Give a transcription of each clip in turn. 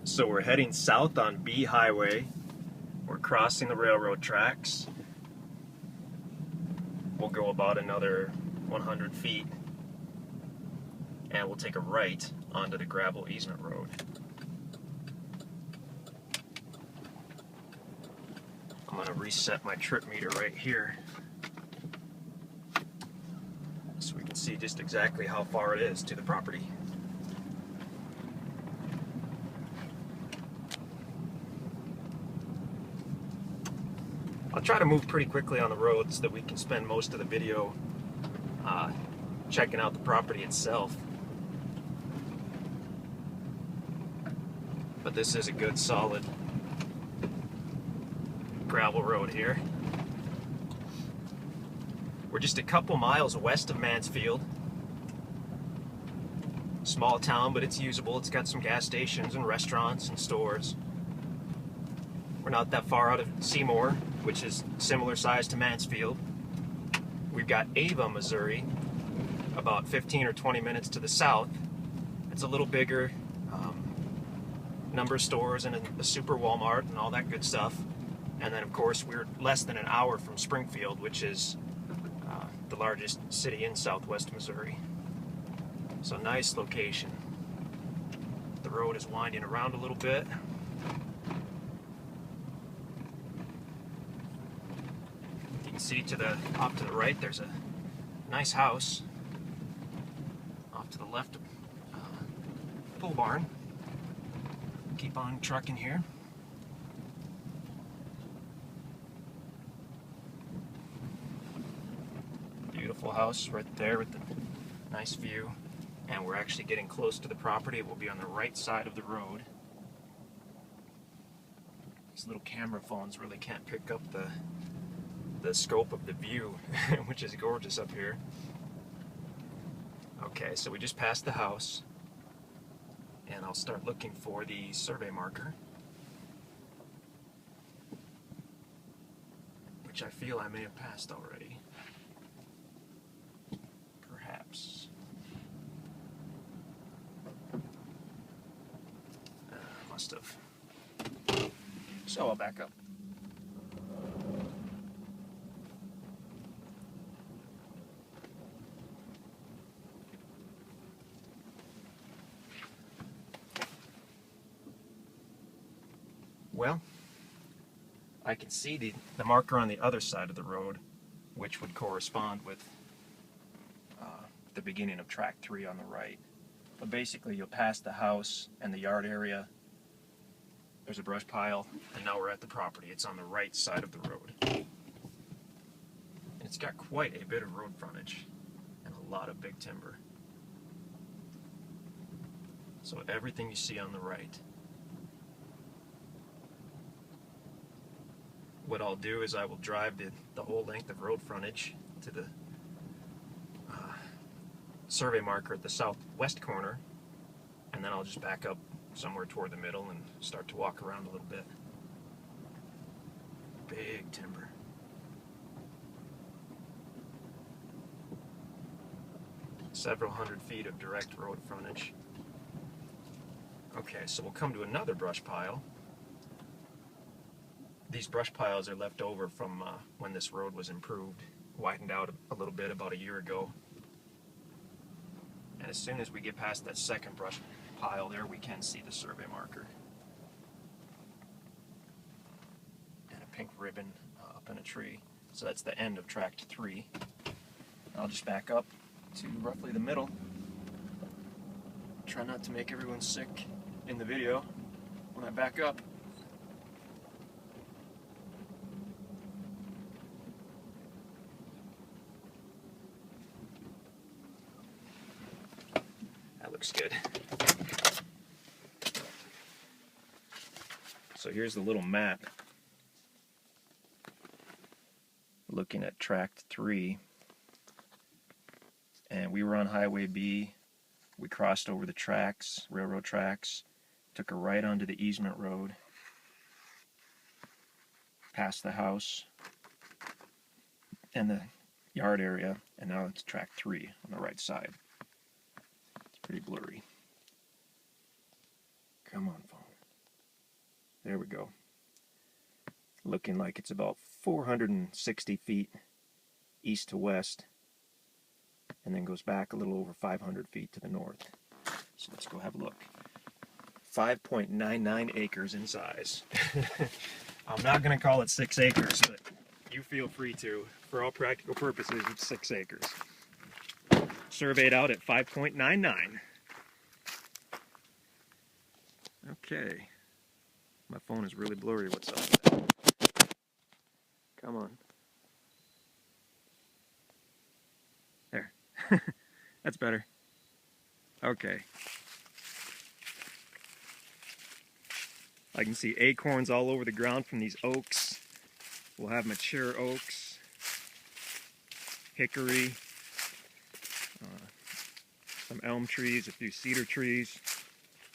So we're heading south on B Highway. We're crossing the railroad tracks. We'll go about another 100 feet and we'll take a right onto the gravel easement road. I'm going to reset my trip meter right here so we can see just exactly how far it is to the property. I'll try to move pretty quickly on the road so that we can spend most of the video checking out the property itself. But this is a good solid gravel road here. We're just a couple miles west of Mansfield. Small town, but it's usable. It's got some gas stations and restaurants and stores. We're not that far out of Seymour, which is similar size to Mansfield. We've got Ava, Missouri, about 15 or 20 minutes to the south. It's a little bigger, number of stores and a super Walmart and all that good stuff. And then of course we're less than an hour from Springfield, which is the largest city in southwest Missouri. So nice location. The road is winding around a little bit. You can see off to the right there's a nice house. Off to the left, pole barn. Keep on trucking here. Beautiful house right there with the nice view. And we're actually getting close to the property. We'll be on the right side of the road. These little camera phones really can't pick up the scope of the view, which is gorgeous up here. Okay, so we just passed the house, and I'll start looking for the survey marker, which I feel I may have passed already. Perhaps. Must have. So I'll back up. Well, I can see the marker on the other side of the road, which would correspond with the beginning of Tract 3 on the right. But basically you'll pass the house and the yard area. There's a brush pile, and now we're at the property. It's on the right side of the road. And it's got quite a bit of road frontage and a lot of big timber. So everything you see on the right. What I'll do is I will drive the whole length of road frontage to the survey marker at the southwest corner, and then I'll just back up somewhere toward the middle and start to walk around a little bit. Big timber. Several hundred feet of direct road frontage. Okay, so we'll come to another brush pile. These brush piles are left over from when this road was improved, widened out a little bit about a year ago. And as soon as we get past that second brush pile there, we can see the survey marker. And a pink ribbon up in a tree. So that's the end of Tract 3. I'll just back up to roughly the middle. Try not to make everyone sick in the video when I back up. Looks good. So here's the little map looking at Tract 3, and we were on Highway B. We crossed over the tracks, railroad tracks, took a right onto the easement road, past the house and the yard area, and now it's Tract 3 on the right side. Pretty blurry. Come on, phone. There we go. Looking like it's about 460 feet east to west, and then goes back a little over 500 feet to the north. So let's go have a look. 5.99 acres in size. I'm not going to call it 6 acres, but you feel free to. For all practical purposes, it's 6 acres. Surveyed out at 5.99. Okay. My phone is really blurry. What's up with that? Come on. There. That's better. Okay. I can see acorns all over the ground from these oaks. We'll have mature oaks, hickory, some elm trees, a few cedar trees.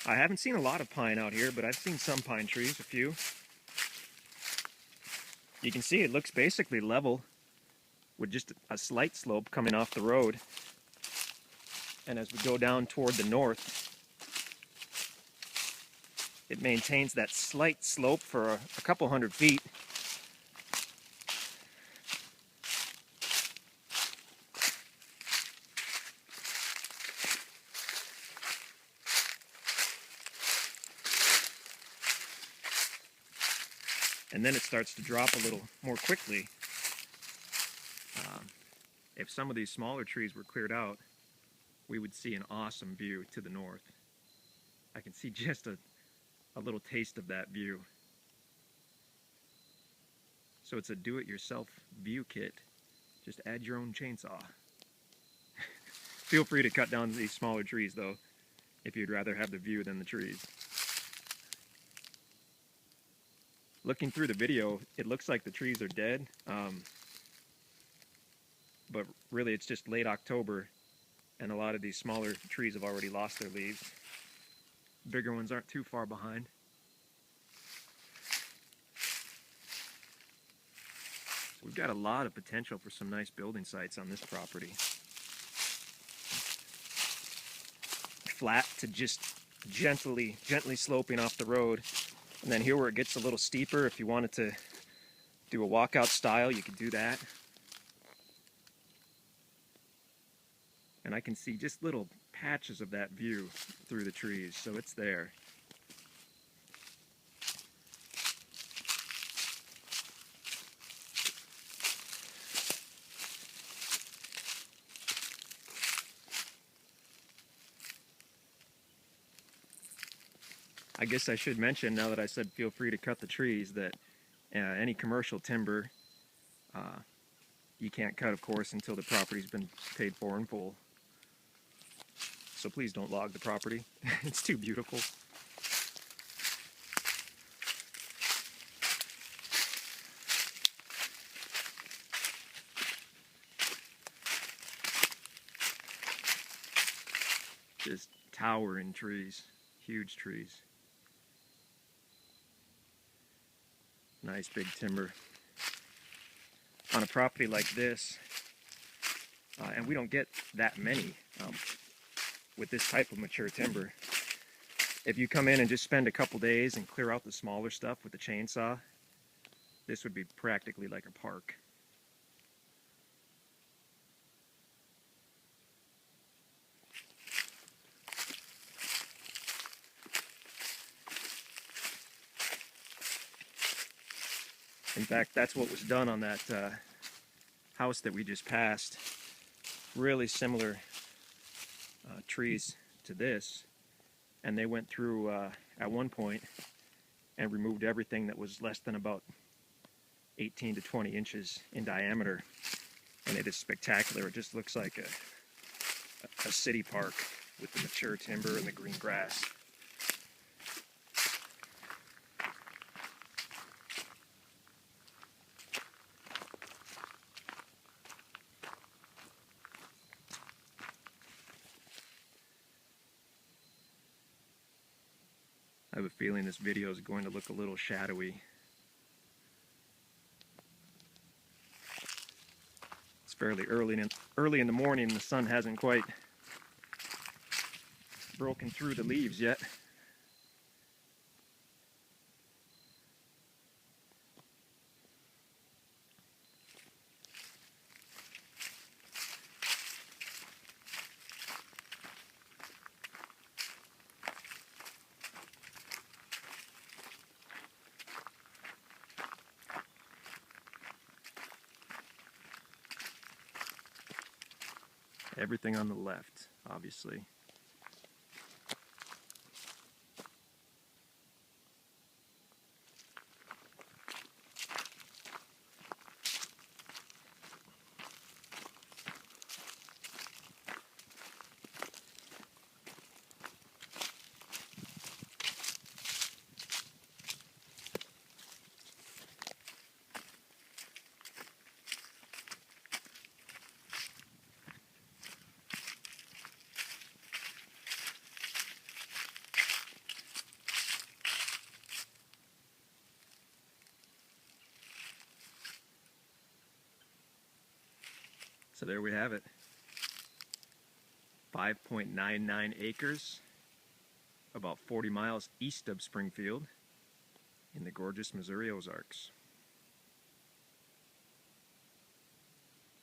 I haven't seen a lot of pine out here, but I've seen some pine trees, a few. You can see it looks basically level with just a slight slope coming off the road. And as we go down toward the north, it maintains that slight slope for a couple hundred feet. And then it starts to drop a little more quickly. If some of these smaller trees were cleared out, we would see an awesome view to the north. I can see just a little taste of that view. So it's a do-it-yourself view kit. Just add your own chainsaw. Feel free to cut down these smaller trees though, if you'd rather have the view than the trees. Looking through the video, it looks like the trees are dead, but really it's just late October and a lot of these smaller trees have already lost their leaves. Bigger ones aren't too far behind. So we've got a lot of potential for some nice building sites on this property. Flat to just gently sloping off the road. And then here where it gets a little steeper, if you wanted to do a walkout style, you could do that. And I can see just little patches of that view through the trees, so it's there. I guess I should mention, now that I said feel free to cut the trees, that any commercial timber you can't cut, of course, until the property's been paid for in full. So please don't log the property. It's too beautiful. Just towering trees, huge trees. Nice big timber. On a property like this, and we don't get that many with this type of mature timber. If you come in and just spend a couple days and clear out the smaller stuff with the chainsaw, this would be practically like a park. In fact, that's what was done on that house that we just passed. Really similar trees to this, and they went through at one point and removed everything that was less than about 18 to 20 inches in diameter, and it is spectacular. It just looks like a city park with the mature timber and the green grass. I have a feeling this video is going to look a little shadowy. It's fairly early in the morning, and the sun hasn't quite broken through the leaves yet. everything on the left, obviously. So there we have it. 5.99 acres, about 40 miles east of Springfield in the gorgeous Missouri Ozarks.